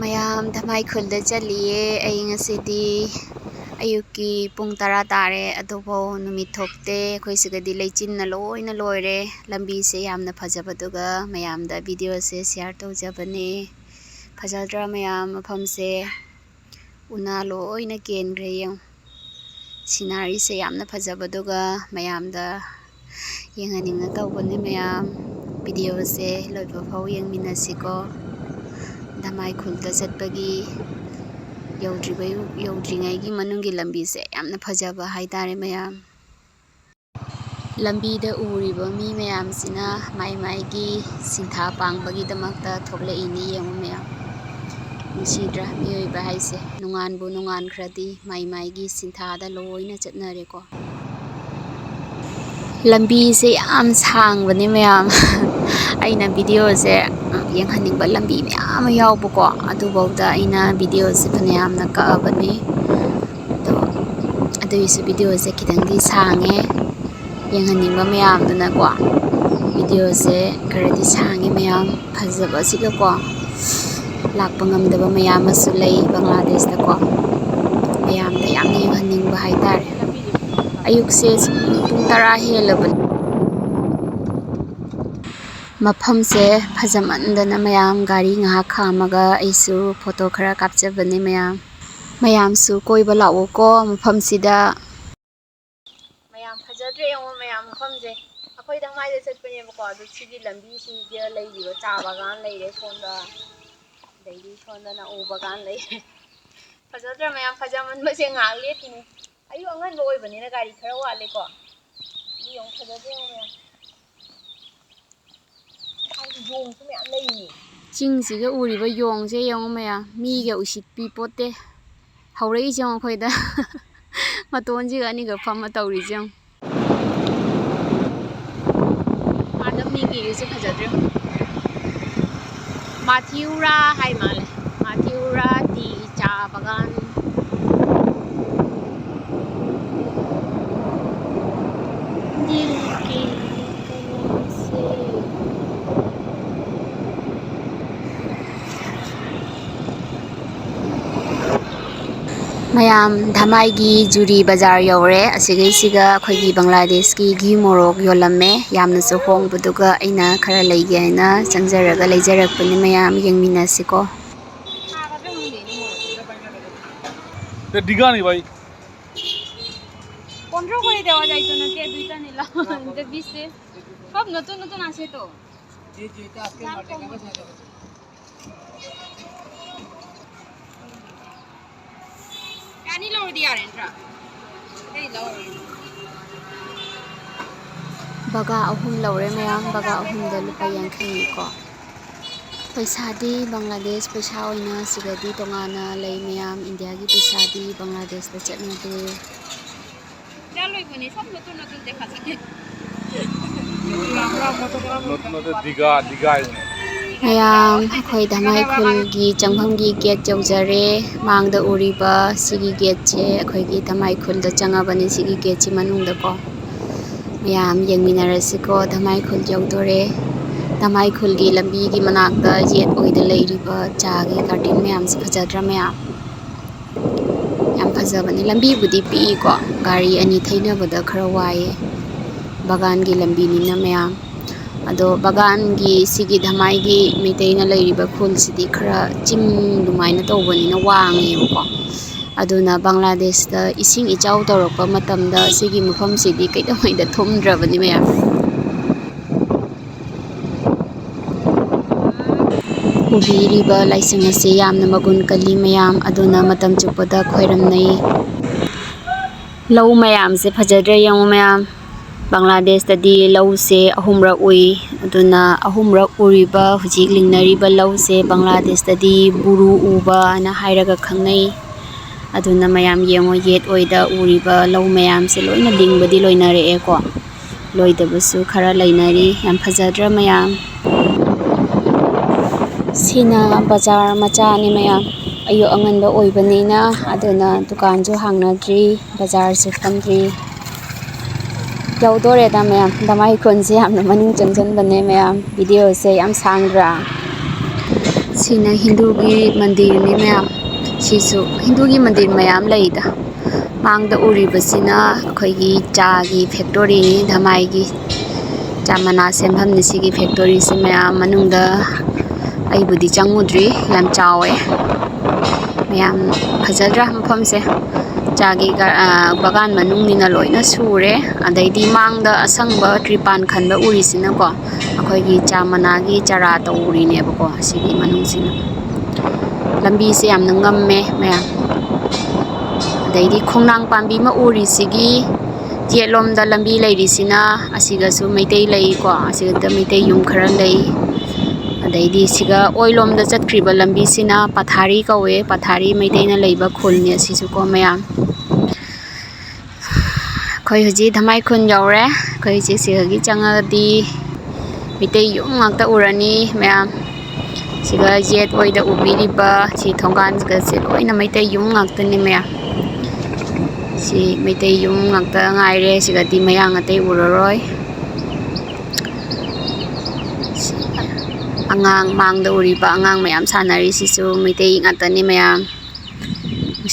ꯃꯌꯥꯝ ꯙꯃꯥꯏ ꯈꯨꯜꯗ ꯆꯠꯂꯤꯌꯦ ꯑꯩ ꯉꯁꯤꯗꯤ ꯑꯌꯨꯛꯀꯤ ꯄꯨꯡ 10 ꯇꯥꯔꯦ ꯑꯗꯨꯐꯥꯎ ꯅꯨꯃꯤꯠ ꯊꯣꯛꯇꯦ ꯑꯩꯈꯣꯏ ꯁꯤꯒꯗꯤ ꯂꯩꯆꯤꯟꯅ ꯂꯣꯏꯅ ꯂꯣꯏꯔꯦ ꯂꯝꯕꯤꯁꯦ ꯌꯥꯝꯅ ꯐꯖꯕꯗꯨꯒ ꯃꯌꯥꯝꯗ ꯚꯤꯗꯤꯑꯣꯁꯦ ꯁꯦꯌꯔ ꯇꯧꯖꯕꯅꯦ ꯐꯖꯗ꯭ꯔꯥ ꯃꯌꯥꯝ ꯃꯐꯝꯁꯦ ꯎꯅꯥ ꯂꯣꯏꯅ ꯀꯦꯟꯈ꯭ꯔꯦ ꯌꯦꯡꯉꯨ ꯁꯤꯅꯔꯤꯁꯦ ꯌꯥꯝꯅ ꯐꯖꯕꯗꯨꯒ ꯃꯌꯥꯝꯗ ꯌꯦꯡꯍꯟꯅꯤꯡꯅ ꯇꯧꯕꯅꯦ ꯃꯌꯥꯝ ꯚꯤꯗꯤꯑꯣꯁꯦ ꯂꯣꯏꯕ ꯐꯥꯎ ꯌꯦꯡꯃꯤꯟꯅꯁꯤꯀꯣ ꯙꯃꯥꯏ ꯈꯨꯜꯗ ꯆꯠꯄꯒꯤ ꯌꯧꯗ꯭ꯔꯤꯉꯩꯒꯤ ꯃꯅꯨꯡꯒꯤ ꯂꯝꯕꯤꯁꯦ ꯌꯥꯝꯅ ꯐꯖꯕ ꯍꯥꯏꯇꯥꯔꯦ ꯃꯌꯥꯝ ꯂꯝꯕꯤꯗ ꯎꯔꯤꯕ ꯃꯤ ꯃꯌꯥꯝꯁꯤꯅ ꯃꯥꯏꯒꯤ ꯁꯤꯟꯊꯥ ꯄꯥꯡꯕꯒꯤꯗꯃꯛꯇ ꯊꯣꯛꯂꯛꯏꯅꯤ ꯌꯦꯡꯉꯨ ꯃꯌꯥꯝ ꯅꯨꯡꯁꯤꯗ꯭ꯔꯥ ꯃꯤꯑꯣꯏꯕ ꯍꯥꯏꯁꯦ ꯅꯣꯡꯉꯥꯟꯕꯨ ꯅꯣꯡꯉꯥꯟꯈ꯭ꯔꯗꯤ ꯃꯥꯏꯒꯤ ꯁꯤꯟꯊꯥꯗ ꯂꯣꯏꯅ ꯆꯠꯅꯔꯦꯀꯣ ꯂꯝꯕꯤꯁꯦ ꯌꯥꯝ ꯁꯥꯡꯕꯅꯦ ꯃꯌꯥꯝ ꯑꯩꯅ ꯚꯤꯗꯤꯑꯣꯁꯦ ꯌꯦꯡꯍꯟꯅꯤꯡꯕ ꯂꯝꯕꯤ ꯃꯌꯥꯝ ꯑꯃ ꯌꯥꯎꯕꯀꯣ ꯑꯗꯨꯐꯥꯎꯗ ꯑꯩꯅ ꯚꯤꯗꯤꯑꯣꯁꯦ ꯐꯅꯌꯥꯝꯅ ꯀꯛꯑꯕꯅꯤ ꯑꯗꯣ ꯑꯗꯨꯒꯤꯁꯨ ꯚꯤꯗꯤꯑꯣꯁꯦ ꯈꯤꯇꯪꯗꯤ ꯁꯥꯡꯉꯦ ꯌꯦꯡꯍꯟꯅꯤꯡꯕ ꯃꯌꯥꯝꯗꯨꯅꯀꯣ ꯚꯤꯗꯤꯑꯣꯁꯦ ꯈꯔꯗꯤ ꯁꯥꯡꯉꯦ ꯃꯌꯥꯝ ꯐꯖꯕꯁꯤꯒꯀꯣ ꯂꯥꯛꯄ ꯉꯝꯗꯕ ꯃꯌꯥꯝ ꯑꯃꯁꯨ ꯂꯩ ꯕꯪꯒ꯭ꯂꯥꯗꯦꯁꯇꯀꯣ ꯃꯌꯥꯝꯗ ꯌꯥꯝꯅ ꯌꯦꯡꯍꯟꯅꯤꯡꯕ ꯍꯥꯏꯇꯥꯔꯦ ꯑꯌꯨꯛꯁꯦ ꯄꯨꯡ 10 ꯍꯦꯜꯂꯕꯅꯤ ꯃꯐꯝꯁꯦ ꯐꯖꯃꯟꯗꯅ ꯃꯌꯥꯝ ꯒꯥꯔꯤ ꯉꯥꯏꯍꯥꯛ ꯈꯥꯝꯃꯒ ꯑꯩꯁꯨ ꯐꯣꯇꯣ ꯈꯔ ꯀꯥꯞꯆꯕꯅꯦ ꯃꯌꯥꯝꯁꯨ ꯀꯣꯏꯕ ꯂꯥꯛꯑꯣꯀꯣ ꯃꯐꯝꯁꯤꯗ ꯃꯌꯥꯝ ꯐꯖꯗ꯭ꯔꯦ ꯌꯦꯡꯉꯣ ꯃꯌꯥꯝ ꯃꯐꯝꯁꯦ ꯑꯩꯈꯣꯏ ꯙꯃꯥꯏꯗ ꯆꯠꯄꯅꯦꯕꯀꯣ ꯑꯗꯨ ꯁꯤꯒꯤ ꯂꯝꯕꯤꯁꯤꯗ ꯂꯩꯔꯤꯕ ꯆꯥ ꯕꯒꯥꯟ ꯂꯩꯔꯦ ꯁꯣꯝꯗ ꯑꯗꯩꯗꯤ ꯁꯣꯝꯗꯅ ꯎ ꯕꯒꯥꯟ ꯂꯩꯔꯦ ꯐꯖꯗ꯭ꯔꯥ ꯃꯌꯥꯝ ꯐꯖꯃꯟꯕꯁꯦ ꯉꯥꯏꯍꯥꯛ ꯂꯦꯞꯄꯤꯅꯤ ꯑꯌꯨꯛ ꯑꯉꯟꯕ ꯑꯣꯏꯕꯅꯤꯅ ꯒꯥꯔꯤ ꯈꯔ ꯋꯥꯠꯂꯦꯀꯣ ꯑꯗꯨ ꯌꯦꯡꯉꯣ ꯐꯖꯗ꯭ꯔꯦ ꯌꯦꯡꯉꯣ ꯃꯌꯥꯝ ꯌꯣꯡꯁꯨ ꯃꯌꯥꯝ ꯂꯩꯔꯤꯅꯤ ꯆꯤꯡꯁꯤꯒ ꯎꯔꯤꯕ ꯌꯣꯡꯁꯦ ꯌꯦꯡꯉꯣ ꯃꯌꯥꯝ ꯃꯤꯒ ꯎꯁꯤꯠꯄꯤ ꯄꯣꯠꯇꯦ ꯍꯧꯔꯛꯏꯁꯦ ꯌꯦꯡꯉꯣ ꯑꯩꯈꯣꯏꯗ ꯃꯇꯣꯟꯁꯤꯒ ꯑꯅꯤꯒ ꯐꯝꯃ ꯇꯧꯔꯤꯁꯦ ꯌꯦꯡꯉꯣ ꯑꯥꯗ ꯃꯤꯒꯤꯁꯦ ꯐꯖꯗ꯭ꯔꯦ ꯃꯥꯊꯤꯎꯔꯥ ꯍꯥꯏ ꯃꯥꯜꯂꯦ ꯃꯥꯊꯤꯎꯔꯥ ꯇꯤ ꯆꯥ ꯕꯒꯥꯟ ꯃꯌꯥꯝ ꯙꯃꯥꯏꯒꯤ ꯖꯨꯔꯤ ꯕꯖꯥꯔ ꯌꯧꯔꯦ ꯑꯁꯤꯒꯩꯁꯤꯒ ꯑꯩꯈꯣꯏꯒꯤ ꯕꯪꯒ꯭ꯂꯥꯗꯦꯁꯀꯤ ꯘꯤ ꯃꯣꯔꯣꯛ ꯌꯣꯜꯂꯝꯃꯦ ꯌꯥꯝꯅꯁꯨ ꯍꯣꯡꯕꯗꯨꯒ ꯑꯩꯅ ꯈꯔ ꯂꯩꯒꯦ ꯍꯥꯏꯅ ꯆꯪꯖꯔꯒ ꯂꯩꯖꯔꯛꯄꯅꯤ ꯃꯌꯥꯝ ꯌꯦꯡꯃꯤꯟꯅꯁꯤꯀꯣ दिखा नहीं भाई 15 করে দেওয়া যাইতো না কে দুইটা নিলাম 20 এ সব নতুন নতুন আছে তো জি জি এটা আজকে মার্কেটে আছে কানি লও দিয়া রেন্ট্রা এই লও baga ahum laure mayam baga ahum da lupa yankhai ko पैसादी Bangladesh पैसा होइना सिगदी तोंगाना लई मयाम इंडिया की पैसादी बांग्लादेश दा चटनादे जालोइबुनी सब नतुन नतुन देखा जाए मयाम अखोई धमाई खुल की चंगभम की गेट जौजरे मांगदा उरिबा सिगी गेट छे अखोई की धमाई खुल दा चंगाबनी सिगी गेट छि मनुंग दा को मयाम यंगमिनारसिको धमाई खुल जौदोरे धमाई खुल की लंबी की मनाकता येत ओइदा लैरिबा चागे गार्डन मयाम से फजद्रा मयाम याम फजबनी लंबी बुदी पीको गाड़ी अनि थैनबदा खरा वाये बागान की लंबी निना मयाम अदो बागान की सिगी धमाई की मेतेना लैरिबा खुल सिदी खरा चिंग दुमाइना तौबनिना वांगेबको अदुना बांग्लादेश दा इसिंग इचाउ तौरकपा मतमदा सिगी मफम सिदी कैदमैदा थुमद्रबनी मयाम उबीरिबा लाइसिंग असे यामना मगुन कली मयाम अदुना मतम चुपदा खोइरमनै लौ मयाम से फजद्रे यंगु मयाम बांग्लादेश तदी लौ से अहुमरा उई अदुना अहुमरा उरिबा हुजिक लिंगनरिबा लौ से बांग्लादेश तदी बुरु उबा ना हाइरगा खंगनै अदुना मयाम यंगो येत ओइदा उरिबा लौ मयाम से लोइना लिंगबदी लोइनारे एको लोइदबसु खरा लैनारी याम फजद्रा मयाम सिना बाजार मचानी मयाम अयो अंगनबा ओइबनिना अदुना दुकान जो हांगनाद्री बाजार से फमद्री यौदोरेदा मयाम धमाई खुन से यामना मनिंग चंगजन बने मयाम वीडियो से याम सांग्रा Sina Hindugi mandir ni mayam sisu Hindugi mandir mayam laida mangda uribasina akhoi cha gi factory ni Dhamai gi Jamuna semham ni sigi factory si mayam manungda ai budi changudri yam chawe mayam phajadra mafam se chagi bagan manung ni na loina sure adaidi mangda asangba tripan khanba urisina ko akhoi gi Jamuna gi chara to uri ne ko sigi manung sina lambi se yam ngamme mayam adaidi khongnang pambi ma uri sigi jelom da lambi leiri sina asiga su Meitei lei ko asiga da Meitei yum khara lei adaidi siga oilom da chatkriba lambi sina pathari kawe pathari Meitei na leiba khul ni asisu ko mayam khoi huji Dhamai khun yaure khoi ji siga gi changa di Meitei yum ngakta urani mayam siga jet oida ubiriba si thonggan ga se loina Meitei yum ngakta ni mayam si Meitei yum ngakta ngaire siga di mayang atei uraroi angang mangda uriba angang mayam sanari sisu Meitei ngakta ni mayam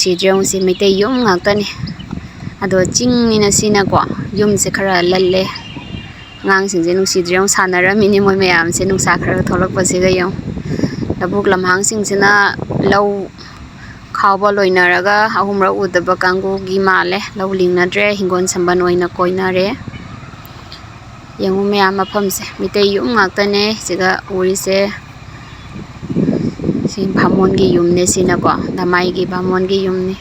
si jong si Meitei yum ngakta ni ado ching ni na sina ko yum se khara lalle ngang sing je nungsi jong sanara mini moi mayam se nungsa khara tholok pa se ga yong labuk lamhang sing sina lau khawba loinaraga ahumra udaba kangu gi male lau lingnadre hingon samban oina koinare yangu mayam mafam se Meitei yum ngakta ne siga uri se si bhamon gi yum ne sina ko Dhamai gi bhamon gi yum ni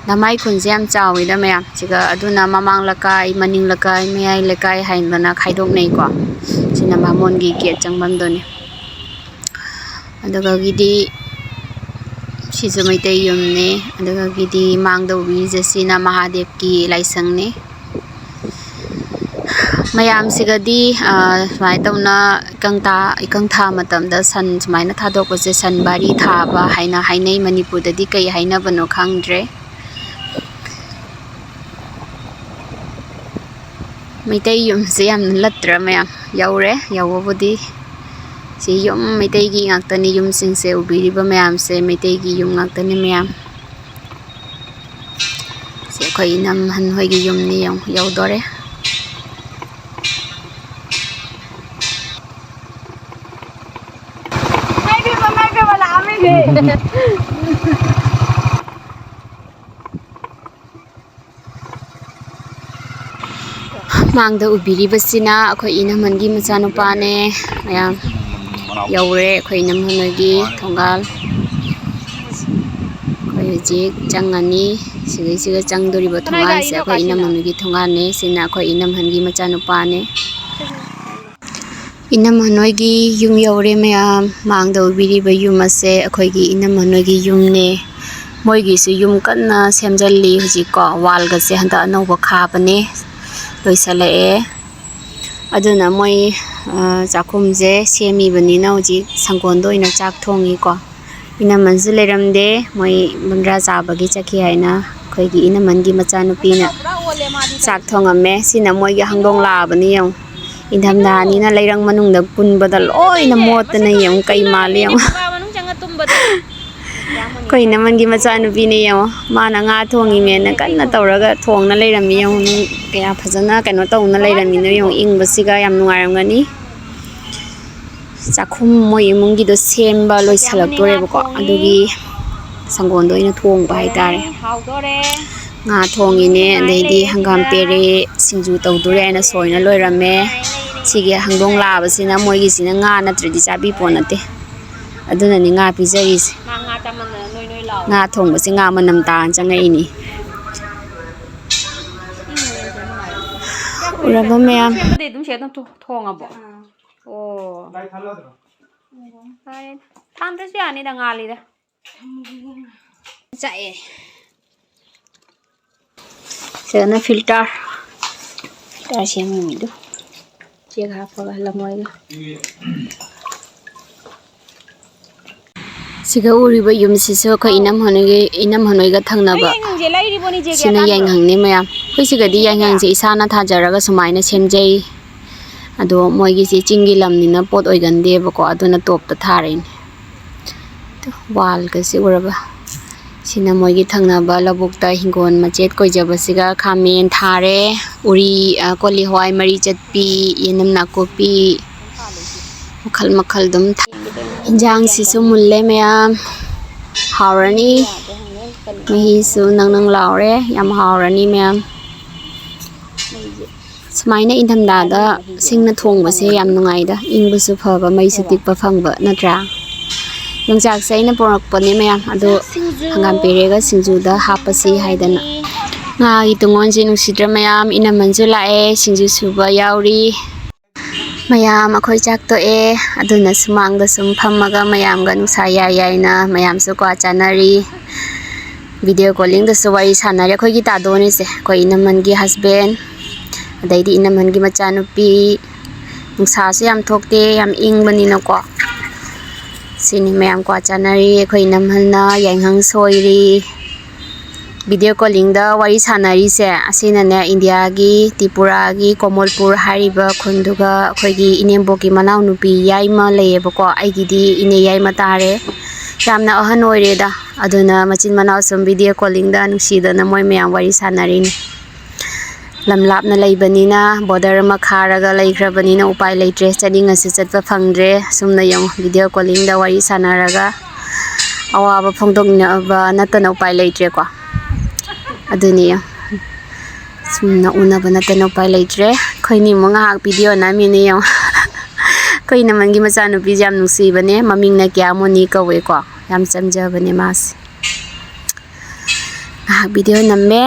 Dhamai khun se yam chawi da mayam siga aduna mamang lakai maning lakai mayai lakai hainbana khaidok nei ko sina bhamon gi gate changbam do ni adaga gidi sisu Meitei yum ne adaga gidi mangda uri je sina Mahadev ki laisang ne mayam sigadi mai tauna ikang tha matam da san sumaina thadok ko se san bari thaba haina hainai Manipur da di kai haina bano khangdre Meitei yum se yam latra mayam yaure yawobudi si yum Meitei gi ngakta ni yum sing se ubiriba mayam se Meitei gi yum ngakta ni mayam se khoi nam han hoi gi yum ni yaw dore mangda ubiriba sina akhoi inaman gi machanupa ne mayam yaure akhoi namhon gi thongal khoi ji changani siga changdoriba thongal se akhoi inaman gi thongal ne sina akhoi inamhan gi machanupa ne inamanoi gi yum yaure mayam mangda ubiriba yum ase akhoi gi inamanoi gi yum ne moi gi su yum kanna semjalli huji ko wal ga se handa anova khabane loisalae aduna moi chakhum je semi bani na huji sangkondo ina chak thongi ko inaman su leramde moi bunra chabagi chakhi haina khoi gi inaman gi machanupi na chak thongame sina moi gi hangdong la bani yong indam da ni na leirang manung da punbada loina motna yong kai male yong khoi naman gi machanupi ne yong mana nga thongi me na kanna tawraga thongna leirami yong kaya phajana kaino tawna leirami no yong ingbasiga yam nungaramgani chakhum moi imung gi do semba loisalak tore ko adugi sanggon do ina thongba hai tare nga thongi ne deidi hangam pere singju tawdure ana soina loirame sigi hangdong labasina moi gi sina nga natridi chabi ponate aduna ni nga pijari nga thongbasi nga manam tan changai ni uraba mayam dum se dum thongabo oh tham das ya ni da ngali da chae sana filter semi mi do che ga pa la moi siga uriba yum siso ko inam honoi ga thangnaba sina yanghang ne mayam khoi siga di yanghang se isana thajaraga sumaina semjei ado moi gi si chingi lamni na pot oigande bako aduna top ta tharin ꯋꯥꯜꯒꯁꯤ ꯎꯔꯕ ꯁꯤꯅ ꯃꯣꯏꯒꯤ ꯊꯪꯅꯕ ꯂꯧꯕꯨꯛꯇ ꯍꯤꯡꯒꯣꯜ ꯃꯆꯦꯠ ꯀꯣꯏꯖꯕꯁꯤꯒ ꯈꯥꯃꯦꯟ ꯊꯥꯔꯦ ꯎꯔꯤ ꯀꯣꯂꯤ ꯍꯋꯥꯏ ꯃꯔꯤ ꯆꯠꯄꯤ ꯌꯦꯅꯝ ꯅꯥꯀꯨꯞꯄꯤ ꯃꯈꯜ ꯃꯈꯜ ꯑꯗꯨꯝ ꯏꯟꯖꯥꯡꯁꯤꯁꯨ ꯃꯨꯜꯂꯦ ꯃꯌꯥꯝ ꯍꯥꯎꯔꯅꯤ ꯃꯍꯤꯁꯨ ꯅꯪ ꯅꯪ ꯂꯥꯎꯔꯦ ꯌꯥꯝ ꯍꯥꯎꯔꯅꯤ ꯃꯌꯥꯝ ꯁꯨꯃꯥꯏꯅ ꯏꯪꯊꯝꯊꯥꯗ ꯁꯤꯡꯅ ꯊꯣꯡꯕꯁꯦ ꯌꯥꯝ ꯅꯨꯡꯉꯥꯏꯗ ꯏꯪꯕꯁꯨ ꯐꯕ ꯃꯩꯁꯨ ꯇꯤꯛꯄ ꯐꯪꯕ ꯅꯠꯇ꯭ꯔꯥ ꯌꯣꯡꯆꯥꯛꯁꯦ ꯑꯩꯅ ꯄꯣꯔꯛꯄꯅꯦ ꯃꯌꯥꯝ ꯑꯗꯣ ꯍꯪꯒꯥꯝ ꯄꯦꯔꯦꯒ ꯁꯤꯡꯖꯨꯗ ꯍꯥꯞꯄꯁꯤ ꯍꯥꯏꯗꯅ ꯉꯥꯒꯤ ꯇꯨꯡꯒꯣꯟꯁꯦ ꯅꯨꯡꯁꯤꯗ꯭ꯔ ꯃꯌꯥꯝ ꯏꯅꯝꯃꯟꯁꯨ ꯂꯥꯛꯑꯦ ꯁꯤꯡꯖꯨ ꯁꯨꯕ ꯌꯥꯎꯔꯤ ꯃꯌꯥꯝ ꯑꯩꯈꯣꯏ ꯆꯥꯛ ꯇꯣꯛꯑꯦ ꯑꯗꯨꯅ ꯁꯨꯃꯥꯡꯗ ꯁꯨꯝ ꯐꯝꯃꯒ ꯃꯌꯥꯝꯒ ꯅꯨꯡꯁꯥ ꯌꯥꯏ ꯌꯥꯏꯅ ꯃꯌꯥꯝꯁꯨ ꯀ꯭ꯋꯥ ꯆꯥꯅꯔꯤ ꯚꯤꯗꯤꯑꯣ ꯀꯣꯂꯤꯡꯗꯁꯨ ꯋꯥꯔꯤ ꯁꯥꯟꯅꯔꯤ ꯑꯩꯈꯣꯏꯒꯤ ꯇꯥꯗꯣꯟꯅꯤꯁꯦ ꯑꯩꯈꯣꯏ ꯏꯅꯝꯃꯟꯒꯤ ꯍꯁꯕꯦꯟ ꯑꯗꯩꯗꯤ ꯏꯅꯝꯃꯟꯒꯤ ꯃꯆꯥꯅꯨꯄꯤ ꯅꯨꯡꯁꯥꯁꯨ ꯌꯥꯝ ꯊꯣꯛꯇꯦ ꯌꯥꯝ ꯏꯪꯕꯅꯤꯅꯀꯣ ꯁꯤꯅꯤ ꯃꯌꯥꯝ ꯀ꯭ꯋꯥ ꯆꯥꯅꯔꯤ ꯑꯩꯈꯣꯏ ꯏꯅꯝꯃꯟꯅ ꯌꯥꯏꯉꯪ ꯁꯣꯏꯔꯤ ꯚꯤꯗꯤꯑꯣ ꯀꯣꯂꯤꯡꯗ ꯋꯥꯔꯤ ꯁꯥꯟꯅꯔꯤꯁꯦ ꯑꯁꯤꯅꯅꯦ ꯏꯟꯗꯤꯌꯥꯒꯤ ꯇ꯭ꯔꯤꯄꯨꯔꯥꯒꯤ ꯀꯣꯃꯣꯜꯄꯨꯔ ꯍꯥꯏꯔꯤꯕ ꯈꯨꯟꯗꯨꯒ ꯑꯩꯈꯣꯏꯒꯤ ꯏꯅꯦꯝꯕꯣꯛꯀꯤ ꯃꯅꯥꯎꯅꯨꯄꯤ ꯌꯥꯏꯃ ꯂꯩꯌꯦꯕꯀꯣ ꯑꯩꯒꯤꯗꯤ ꯏꯅꯦ ꯌꯥꯏꯃ ꯇꯥꯔꯦ ꯌꯥꯝꯅ ꯑꯍꯟ ꯑꯣꯏꯔꯦꯗ ꯑꯗꯨꯅ ꯃꯆꯤꯟ ꯃꯅꯥꯎ ꯁꯨꯝ ꯚꯤꯗꯤꯑꯣ ꯀꯣꯂꯤꯡꯗ ꯅꯨꯡꯁꯤꯗꯅ ꯃꯣꯏ ꯃꯌꯥꯝ ꯋꯥꯔꯤ ꯁꯥꯟꯅꯔꯤꯅꯤ ꯂꯝ ꯂꯥꯞꯅ ꯂꯩꯕꯅꯤꯅ ꯕꯣर्डꯔ ꯑꯃ ꯈꯥꯔꯒ ꯂꯩꯈ꯭ꯔꯕꯅꯤꯅ ꯎꯄꯥꯏ ꯂꯩꯇ꯭ꯔꯦ ꯆꯠꯅꯤꯡꯉꯁꯨ ꯆꯠꯄ ꯐꯪꯗ꯭ꯔꯦ ꯁꯨꯝꯅ ꯌꯦꯡꯉꯨ ꯚꯤꯗꯤꯑꯣ ꯀꯣꯂꯤꯡꯗ ꯋꯥꯔꯤ ꯁꯥꯟꯅꯔꯒ ꯑꯋꯥꯕ ꯐꯣꯡꯗꯣꯛꯅꯕ ꯅꯠꯇꯅ ꯎꯄꯥꯏ ꯂꯩꯇ꯭ꯔꯦꯀꯣ ꯑꯗꯨꯅꯤ ꯁꯨꯝꯅ ꯎꯅꯕ ꯅꯠꯇꯅ ꯎꯄꯥꯏ ꯂꯩꯇ꯭ꯔꯦ ꯑꯩꯈꯣꯏꯅꯤꯃꯨꯛ ꯉꯥꯏꯍꯥꯛ ꯚꯤꯗꯤꯑꯣ ꯅꯝꯃꯤꯅꯤ ꯌꯦꯡꯉꯣ ꯑꯩꯈꯣꯏ ꯏꯅꯝꯃꯟꯒꯤ ꯃꯆꯥꯅꯨꯄꯤꯁꯦ ꯌꯥꯝ ꯅꯨꯡꯁꯤꯕꯅꯦ ꯃꯃꯤꯡꯅ ꯀꯌꯥꯃꯣꯅꯤ ꯀꯧꯋꯦꯀꯣ ꯌꯥꯝ ꯆꯝꯖꯕꯅꯦ ꯃꯥꯁꯦ ꯉꯥꯏꯍꯥꯛ ꯚꯤꯗꯤꯑꯣ ꯅꯝꯃꯦ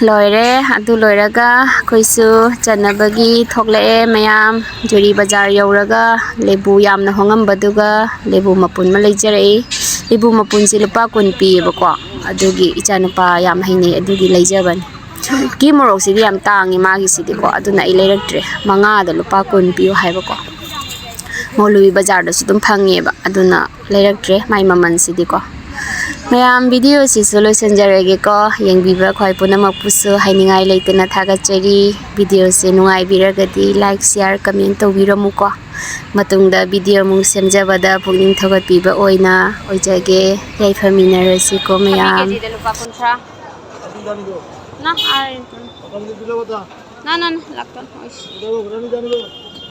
ꯂꯣꯏꯔꯦ ꯑꯗꯨ ꯂꯣꯏꯔꯒ ꯑꯩꯈꯣꯏꯁꯨ ꯆꯠꯅꯕꯒꯤ ꯊꯣꯛꯂꯛꯑꯦ ꯃꯌꯥꯝ ꯖꯨꯔꯤ ꯕꯖꯥꯔ ꯌꯧꯔꯒ ꯂꯦꯕꯨ ꯌꯥꯝꯅ ꯍꯣꯡꯉꯝꯕꯗꯨꯒ ꯂꯦꯕꯨ ꯃꯄꯨꯟ ꯑꯃ ꯂꯩꯖꯔꯛꯏ ꯂꯦꯕꯨ ꯃꯄꯨꯟꯁꯤ ꯂꯨꯄꯥ 10 ꯄꯤꯌꯦꯕꯀꯣ ꯑꯗꯨꯒꯤ ꯏꯆꯥꯅꯨꯄꯥ ꯌꯥꯝ ꯍꯩꯅꯩ ꯑꯗꯨꯒꯤ ꯂꯩꯖꯕꯅꯤ ꯀꯤ ꯃꯣꯔꯣꯛꯁꯤꯗꯤ ꯌꯥꯝ ꯇꯥꯡꯉꯤ ꯃꯥꯒꯤꯁꯤꯗꯤꯀꯣ ꯑꯗꯨꯅ ꯑꯩ ꯂꯩꯔꯛꯇ꯭ꯔꯦ 5ꯗ ꯂꯨꯄꯥ 10 ꯄꯤꯌꯨ ꯍꯥꯏꯕꯀꯣ ꯃꯧꯂꯨꯕꯤ ꯕꯖꯥꯔꯗꯁꯨ ꯑꯗꯨꯝ ꯐꯪꯉꯦꯕ ꯑꯗꯨꯅ ꯂꯩꯔꯛꯇ꯭ꯔꯦ ꯃꯥꯏ ꯃꯃꯜꯁꯤꯗꯤꯀꯣ ꯃꯌꯥꯝ ꯚꯤꯗꯤꯑꯣꯁꯤꯁꯨ ꯂꯣꯏꯁꯤꯟꯖꯔꯒꯦꯀꯣ ꯌꯦꯡꯕꯤꯕ ꯈ꯭ꯋꯥꯏ ꯄꯨꯝꯅꯃꯛꯄꯨꯁꯨ ꯍꯥꯏꯅꯤꯡꯉꯥꯏ ꯂꯩꯇꯅ ꯊꯥꯒꯠꯆꯔꯤ ꯚꯤꯗꯤꯑꯣꯁꯦ ꯅꯨꯡꯉꯥꯏꯕꯤꯔꯒꯗꯤ ꯂꯥꯏꯛ ꯁꯤꯌꯥꯔ ꯀꯃꯦꯟ ꯇꯧꯕꯤꯔꯝꯃꯨꯀꯣ ꯃꯇꯨꯡꯗ ꯚꯤꯗꯤꯑꯣ ꯑꯃꯨꯛ ꯁꯦꯝꯖꯕꯗ ꯄꯨꯛꯅꯤꯡ ꯊꯧꯒꯠꯄꯤꯕ ꯑꯣꯏꯅ ꯑꯣꯏꯖꯒꯦ ꯌꯥꯏꯐꯃꯤꯟꯅꯔꯁꯤꯀꯣ ꯃꯌꯥꯝ ꯂꯨꯄꯥ 30 ना ना ना लगता